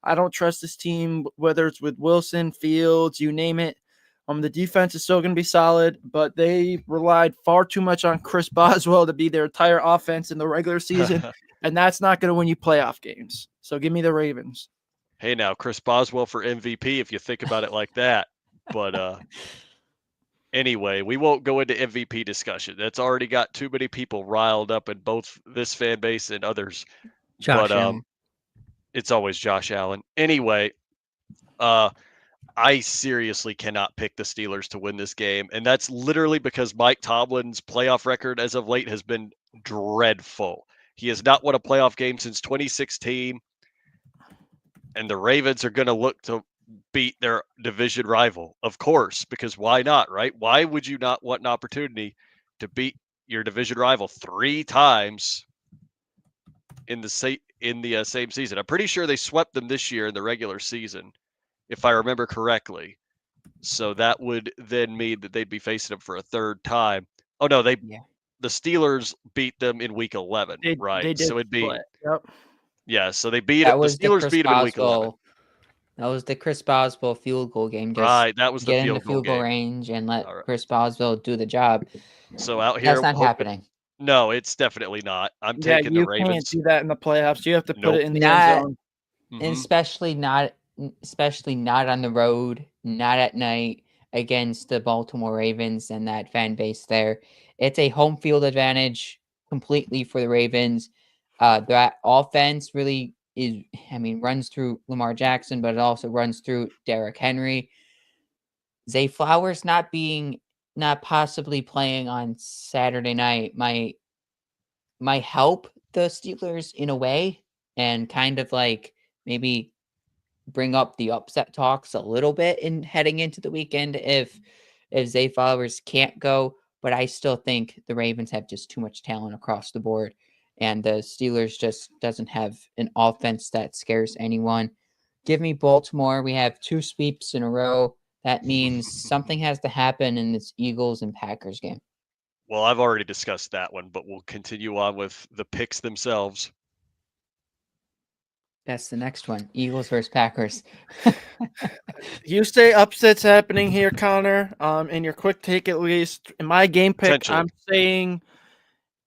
I don't trust this team, whether it's with Wilson, Fields, you name it. The defense is still going to be solid, but they relied far too much on Chris Boswell to be their entire offense in the regular season, and that's not going to win you playoff games. So give me the Ravens. Hey, now Chris Boswell for MVP if you think about it like that. But anyway, we won't go into MVP discussion. That's already got too many people riled up in both this fan base and others. Josh But Allen. it's always Josh Allen. Anyway, I seriously cannot pick the Steelers to win this game, and that's literally because Mike Tomlin's playoff record as of late has been dreadful. He has not won a playoff game since 2016, and the Ravens are going to look to beat their division rival, of course, because why not, right? Why would you not want an opportunity to beat your division rival 3 times in the same season? I'm pretty sure they swept them this year in the regular season, if I remember correctly. So that would then mean that they'd be facing them for a third time. Oh no, the Steelers beat them in week 11, right? They did So it'd be split. Yep. yeah. So they beat That the was the Steelers Chris beat them in week 11. Boswell. That was the Chris Boswell field goal game. Just Right, that was the get in the field goal field goal game. range and let All right. Chris Boswell do the job. So out here, That's not hoping, happening. no, it's definitely not. I'm Yeah, taking the you can't Ravens. do that in the playoffs. You have to put Nope. it in the end zone. And Mhm. especially not on the road, not at night against the Baltimore Ravens and that fan base there. It's a home field advantage completely for the Ravens. That offense really runs through Lamar Jackson, but it also runs through Derrick Henry. Zay Flowers not possibly playing on Saturday night might help the Steelers in a way, and kind of like maybe bring up the upset talks a little bit in heading into the weekend if Zay Flowers can't go. But I still think the Ravens have just too much talent across the board, and the Steelers just doesn't have an offense that scares anyone. Give me Baltimore. We have 2 sweeps in a row. That means something has to happen in this Eagles and Packers game. Well, I've already discussed that one, but we'll continue on with the picks themselves. That's the next one. Eagles versus Packers. You say upsets happening here, Connor. In your quick take, at least in my game pick, I'm saying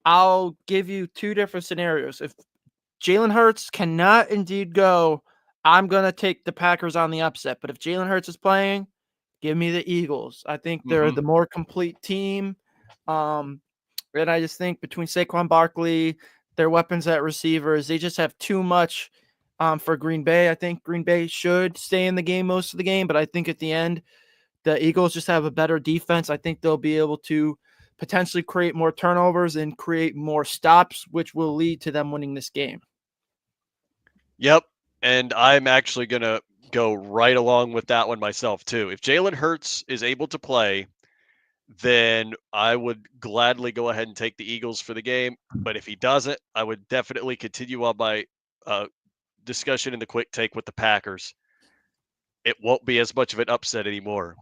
I'll give you 2 different scenarios. If Jalen Hurts cannot indeed go, I'm gonna take the Packers on the upset. But if Jalen Hurts is playing, give me the Eagles. I think they're the more complete team. And I just think between Saquon Barkley, their weapons at receivers, they just have too much for Green Bay. I think Green Bay should stay in the game most of the game, but I think at the end, the Eagles just have a better defense. I think they'll be able to potentially create more turnovers and create more stops, which will lead to them winning this game. Yep. And I'm actually going to go right along with that one myself, too. If Jalen Hurts is able to play, then I would gladly go ahead and take the Eagles for the game. But if he doesn't, I would definitely continue on my discussion in the quick take with the Packers, it won't be as much of an upset anymore.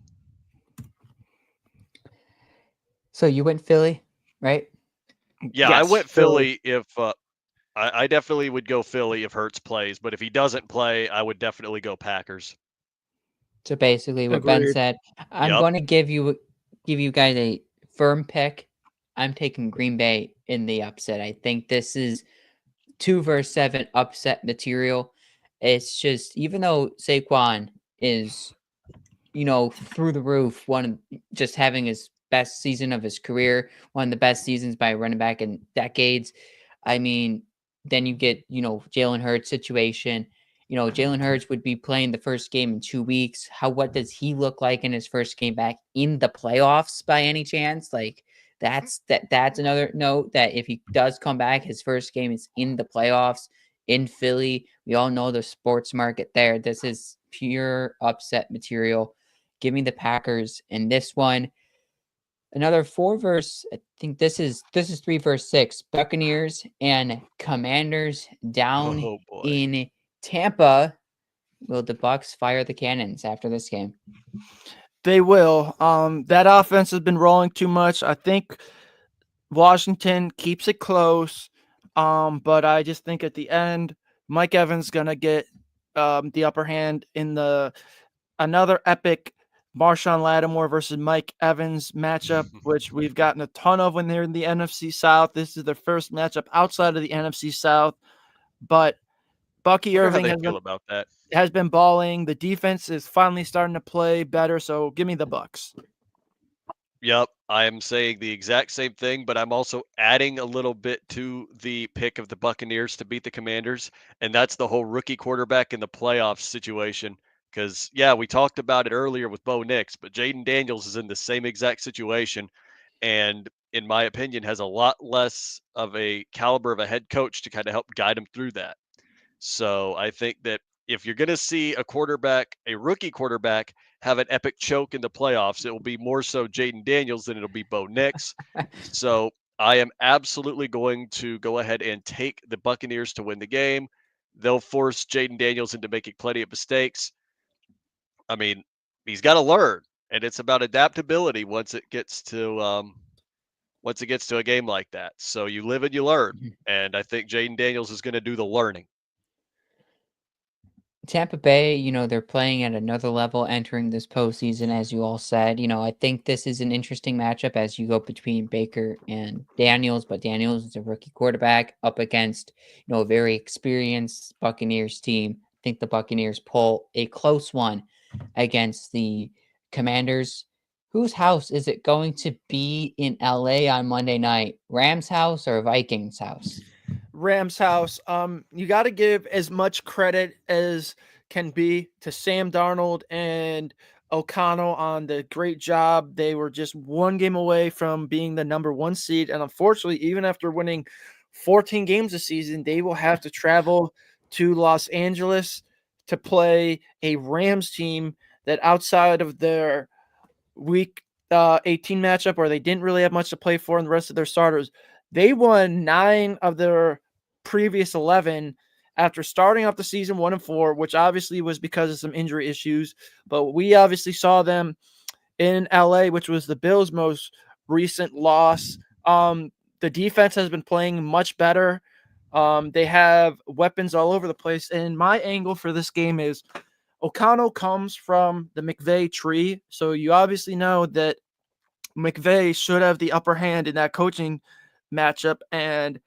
So you went Philly, right? Yeah, I Yes, went Philly if I definitely would go Philly if Hurts plays, but if he doesn't play, I would definitely go Packers. So basically, what Ben Agreed. said, I'm Yep. going to give you guys a firm pick. I'm taking Green Bay in the upset. I think this is 2 versus 7 upset material. It's just even though Saquon is, through the roof, just having his best season of his career, one of the best seasons by a running back in decades. I mean, then you get, Jalen Hurts situation. Jalen Hurts would be playing the first game in 2 weeks. What does he look like in his first game back in the playoffs by any chance? Like that's another note that if he does come back, his first game is in the playoffs in Philly. We all know the sports market there. This is pure upset material. Give me the Packers in this one. Another 4 verse. I think this is 3 verse 6. Buccaneers and Commanders down Oh boy. in Tampa. Will the Bucks fire the cannons after this game? They will. That offense has been rolling too much. I think Washington keeps it close. But I just think at the end, Mike Evans gonna get the upper hand in another epic Marshawn Lattimore versus Mike Evans matchup, which we've gotten a ton of when they're in the NFC South. This is their first matchup outside of the NFC South. But Bucky Wonder how Irving they feel about that. has been balling. The defense is finally starting to play better. So give me the Bucks. Yep, I am saying the exact same thing, but I'm also adding a little bit to the pick of the Buccaneers to beat the Commanders, and that's the whole rookie quarterback in the playoffs situation. Because, yeah, we talked about it earlier with Bo Nix, but Jaden Daniels is in the same exact situation, and in my opinion, has a lot less of a caliber of a head coach to kind of help guide him through that. So I think that if you're going to see a rookie quarterback, have an epic choke in the playoffs, it will be more so Jaden Daniels than it'll be Bo Nix. So I am absolutely going to go ahead and take the Buccaneers to win the game. They'll force Jaden Daniels into making plenty of mistakes. I mean, he's got to learn, and it's about adaptability once it gets to a game like that. So you live and you learn, and I think Jaden Daniels is going to do the learning. Tampa Bay, they're playing at another level entering this postseason, as you all said. I think this is an interesting matchup as you go between Baker and Daniels, but Daniels is a rookie quarterback up against, a very experienced Buccaneers team. I think the Buccaneers pull a close one against the Commanders. Whose house is it going to be in LA on Monday night? Rams' house or Vikings' house? Rams house. You got to give as much credit as can be to Sam Darnold and O'Connell on the great job. They were just one game away from being the number 1 seed, and unfortunately, even after winning 14 games this season, they will have to travel to Los Angeles to play a Rams team that outside of their week 18 matchup where they didn't really have much to play for and the rest of their starters, they won 9 of their previous 11 after starting off the season 1-4, which obviously was because of some injury issues. But we obviously saw them in LA, which was the Bills' most recent loss. The defense has been playing much better. They have weapons all over the place. And my angle for this game is O'Connell comes from the McVay tree. So you obviously know that McVay should have the upper hand in that coaching matchup. And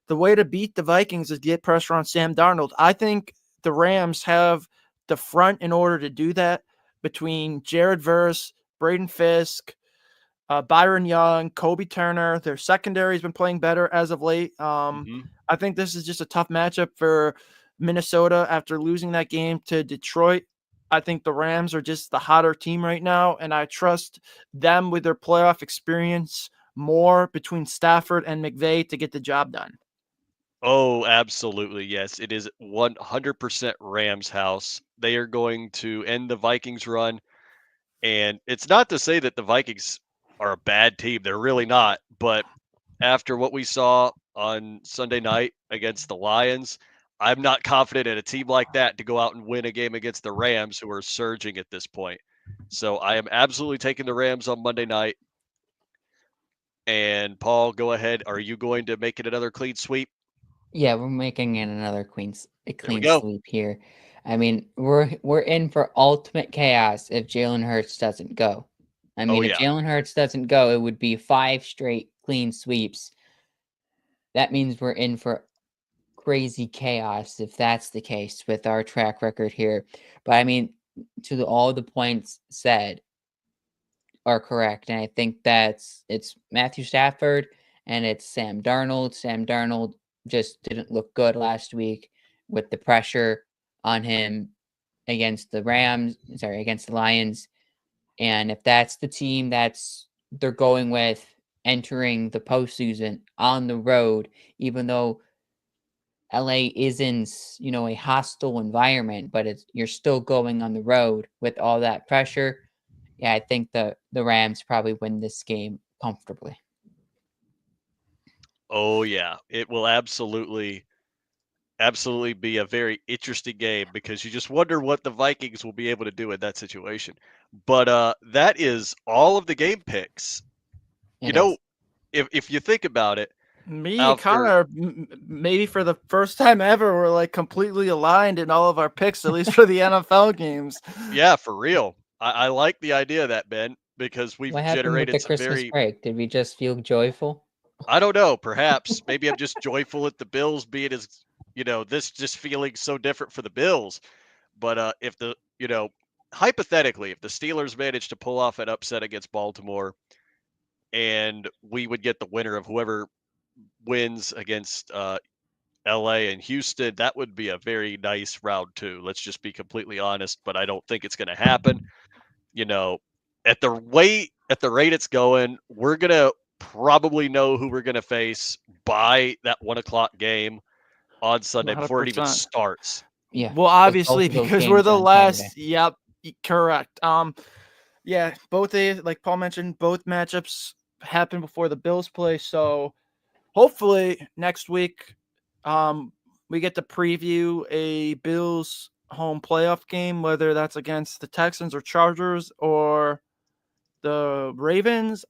the way to beat the Vikings is get pressure on Sam Darnold. I think the Rams have the front in order to do that between Jared Verse, Braden Fisk, Byron Young, Kobe Turner. Their secondary has been playing better as of late. I think this is just a tough matchup for Minnesota after losing that game to Detroit. I think the Rams are just the hotter team right now, and I trust them with their playoff experience more between Stafford and McVay to get the job done. Oh, absolutely. Yes, it is 100% Rams house. They are going to end the Vikings run. And it's not to say that the Vikings are a bad team. They're really not. But after what we saw on Sunday night against the Lions, I'm not confident in a team like that to go out and win a game against the Rams, who are surging at this point. So I am absolutely taking the Rams on Monday night. And Paul, go ahead. Are you going to make it another clean sweep? Yeah, we're making it another clean go. sweep here. I mean, we're in for ultimate chaos if Jalen Hurts doesn't go. I mean, if Jalen Hurts doesn't go, it would be 5 straight clean sweeps. That means we're in for crazy chaos if that's the case with our track record here. But I mean, all the points said are correct, and I think it's Matthew Stafford and it's Sam Darnold. Sam Darnold just didn't look good last week with the pressure on him against the Lions. And if that's the team they're going with entering the postseason on the road, even though LA isn't, a hostile environment, but you're still going on the road with all that pressure. Yeah, I think the Rams probably win this game comfortably. Oh yeah, it will absolutely be a very interesting game because you just wonder what the Vikings will be able to do in that situation. But that is all of the game picks. If you think about it, me and Connor, maybe for the first time ever, we're like completely aligned in all of our picks, at least for the NFL games. Yeah, for real. I like the idea of that, Ben, because we've what happened with the generated some Christmas break? Did we just feel joyful? I don't know. Perhaps. Maybe I'm just joyful at the Bills being as, this just feeling so different for the Bills. But if hypothetically, if the Steelers managed to pull off an upset against Baltimore and we would get the winner of whoever wins against LA and Houston, that would be a very nice round two. Let's just be completely honest, but I don't think it's going to happen. At the rate it's going, we're going to probably know who we're going to face by that 1:00 game on Sunday 100%. Before it even starts. Yeah. Well, obviously because we're the last. Saturday. Yep. Correct. Yeah, both like Paul mentioned, both matchups happen before the Bills play. So hopefully next week, we get to preview a Bills home playoff game, whether that's against the Texans or Chargers or the Ravens.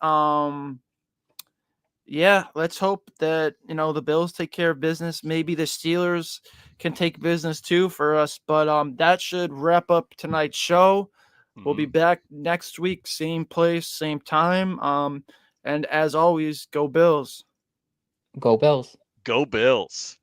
Yeah, let's hope that, the Bills take care of business. Maybe the Steelers can take business too for us. But that should wrap up tonight's show. Mm-hmm. We'll be back next week, same place, same time. And as always, go Bills. Go Bills. Go Bills.